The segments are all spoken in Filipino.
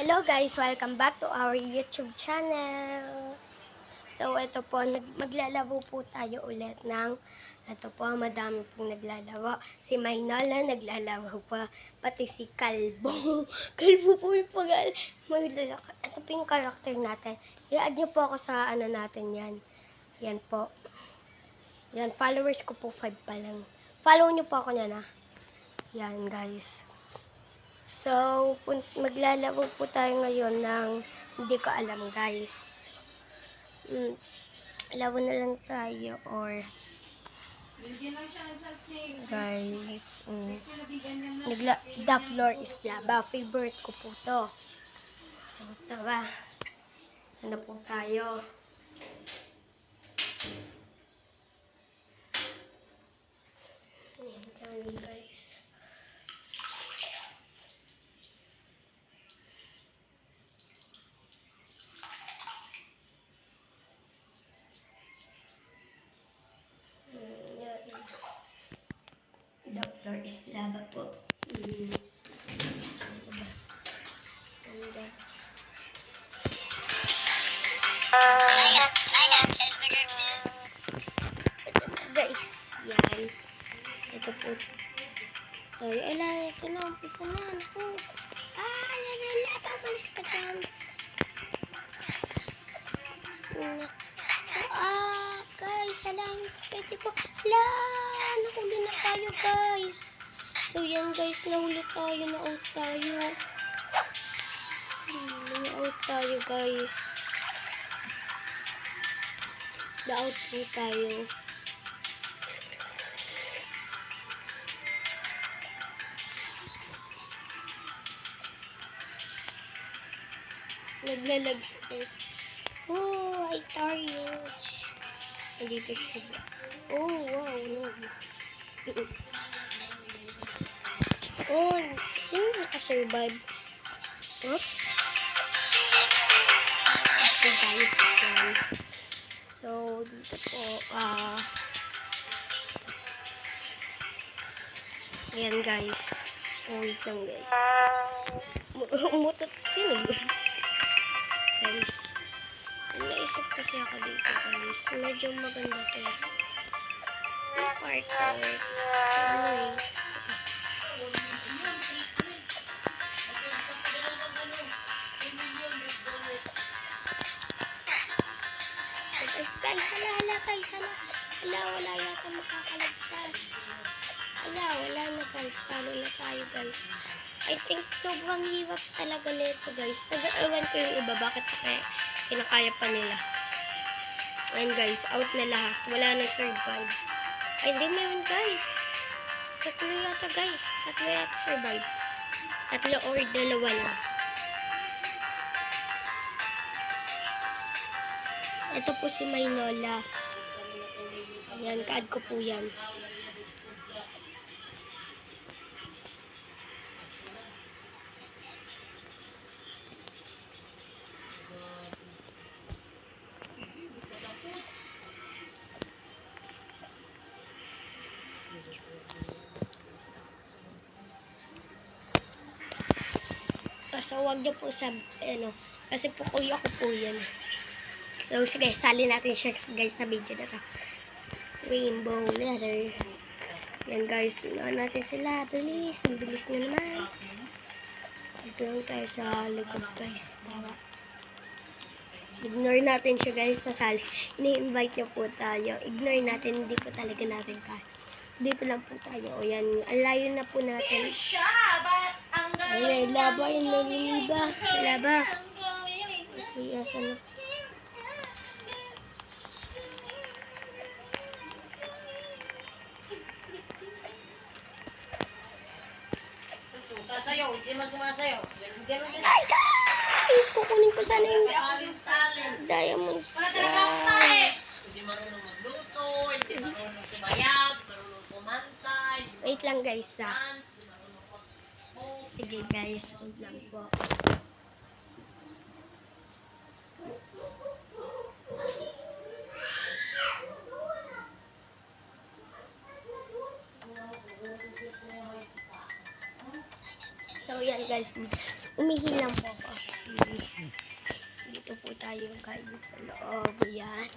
Hello guys! Welcome back to our YouTube channel. So, ito po, maglalaro po tayo ulit ng, ito po, madami pong naglalaro. Si Maynala naglalaro pa, pati si Kalbo. Kalbo po yung pag- ito po yung karakter natin. I-add nyo po ako sa ano natin yan. Yan po. Yan, followers ko po 5 pa lang. Follow nyo po ako yan ha. Yan guys. So, maglalaro po tayo ngayon ng hindi ko alam guys. Laro na lang tayo or guys, the floor is lava. Favorite ko po to. So, tara. Ano po tayo? Ayan tayo guys. The floor is lava po. Guys, yan. Ito po. Sorry, ito na. Umpisa na. Ako. Lalala. Papalis ka dyan. Guys, alam. Pwede ko. Nahuli na tayo, guys. So, yan, guys. Nahuli tayo. Na-out tayo. Na-out tayo, guys. Na-out po tayo. Naglalag, guys. Oh, I tired. Nandito siya. Oh, wow, no. Oh, sino nakasurvive? What? Okay, guys. Yan. So, dito po, ayan, guys. Oh, wait lang, guys. Umutot sino ba? Guys. Naisip kasi ako dito, guys. Medyo maganda to. Yung parkour. Anyway. Guys, hala, guys, hala. Wala yata makakalagtas. Wala na, guys. Talo na tayo, guys. I think sobrang hirap talaga nito, guys. Nag-ewan ko yung iba, bakit kinakaya pa nila. Ayan, guys, out na lahat. Wala na survive. Ay, hindi meron, guys. Tatlo yata, guys. Tatlo yata survive. Tatlo or dalawa lang. Ito po si Maynola. Ayan, ka-add ko po yan. So, wag niyo po kasi po kuya ko po yan. So, sige, sali natin siya guys sa video na to. Rainbow letter. Yan guys, unahan natin sila. Bilis, ang bilis nyo naman. Dito lang tayo sa likod guys. Para ignore natin siya guys sa sali. Ini-invite niyo po tayo. Ignore natin, hindi po talaga natin kaya. Dito lang po tayo. O yan, ang layo na po natin. Ay, laba yun, naliliba. Laba. Okay, asan na? Sasayaw, hindi man sumasayaw. Ay, guys! Kukunin ko sana yung diamond stars. Hindi marunong magluto, hindi marunong sumayag, marunong kumantay. Wait lang guys, Sige guys, wait lang po. So yan guys, umihi lang po ako. tayo guys sa loob. Yan.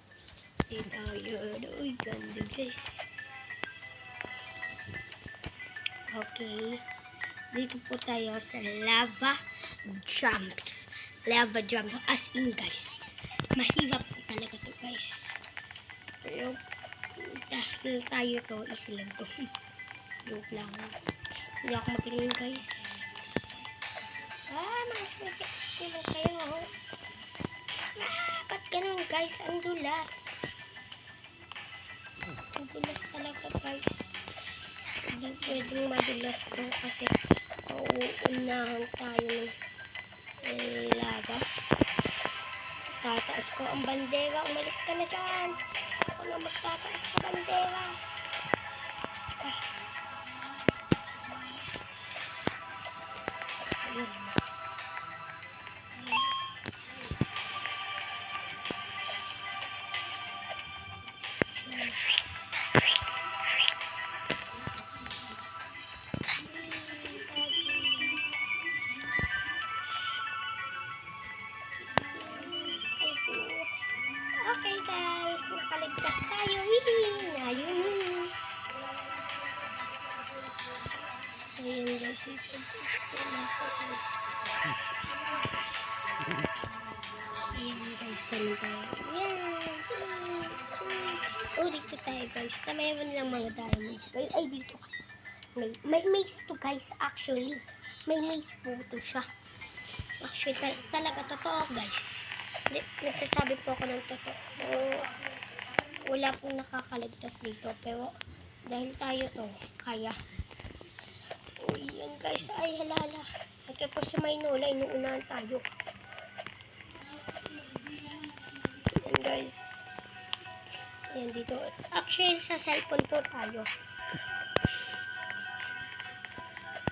Dito tayo. Uy, ganda guys. Okay. Dito po tayo sa lava jumps. Lava jump. As in guys. Mahirap po talaga to guys. Pero dahil tayo to, easy lang to. Joke lang. Hindi ako magaling guys. Mga sumisik lang kayo. Ba't ganun guys? Ang dulas. Ang dulas talaga guys. Hindi pwedeng madulas to kasi uunahan tayo ng lava. Tataas ko ang bandera. Umalis ka na dyan. Ako na magtataas sa bandera. Okay guys, nakaligtas tayo. Ayun. So yun guys, ito. Ayan guys, ganun tayo. Dito tayo guys. Sa mayroon lang mga diamonds guys. Ay, dito. May maze to guys, actually. May maze po to siya. Actually, talaga totoo guys. Nagsasabi po ako ng totoo. Wala pong nakakaligtas dito. Pero, dahil tayo to, kaya. Yan guys. Ay, halala. Ito po si Maynola. Inuunahan tayo. Yan guys. Ayan dito. Actually, sa cellphone po tayo.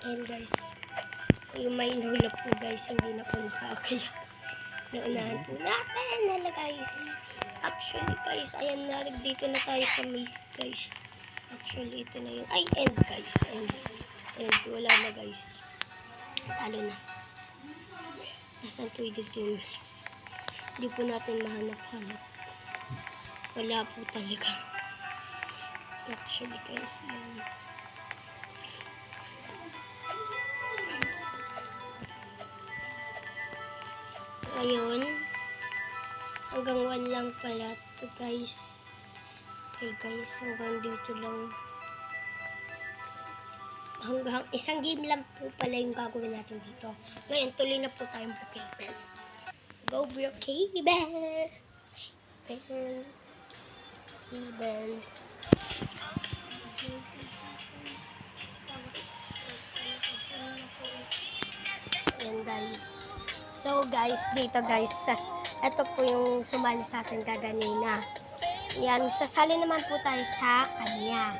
Ayan guys. Yung Maynola po guys. Hindi na po nakakaya. Naunahan po natin. Hala guys. Actually guys. Ayan na. Dito na tayo sa maze guys. Actually, ito na yun. Ay, end guys. End. Wala na guys. Talo na. Nasaan po dito yung maze? Hindi po natin mahanap-hanap. Wala po talaga. Actually guys. Ayun. Hanggang 1 lang pala ito guys. Okay guys. Hanggang dito lang. Hanggang isang game lang po pala yung gagawin natin dito. Ngayon, tuloy na po tayong Brookhaven. Go Brookhaven! Ayan guys. So guys, dito guys, ito po yung sumali sa atin kaganina. Yan, sasali naman po tayo sa kanya.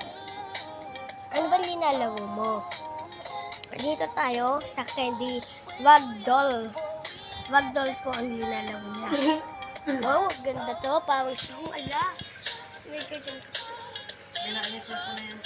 Ano ba nilalaro mo? Dito tayo sa Candy Ragdoll. Ragdoll po ang nilalaro niya. Oh, ganda to. Parang siyang ala. May kasi. Kailangan niya po na yung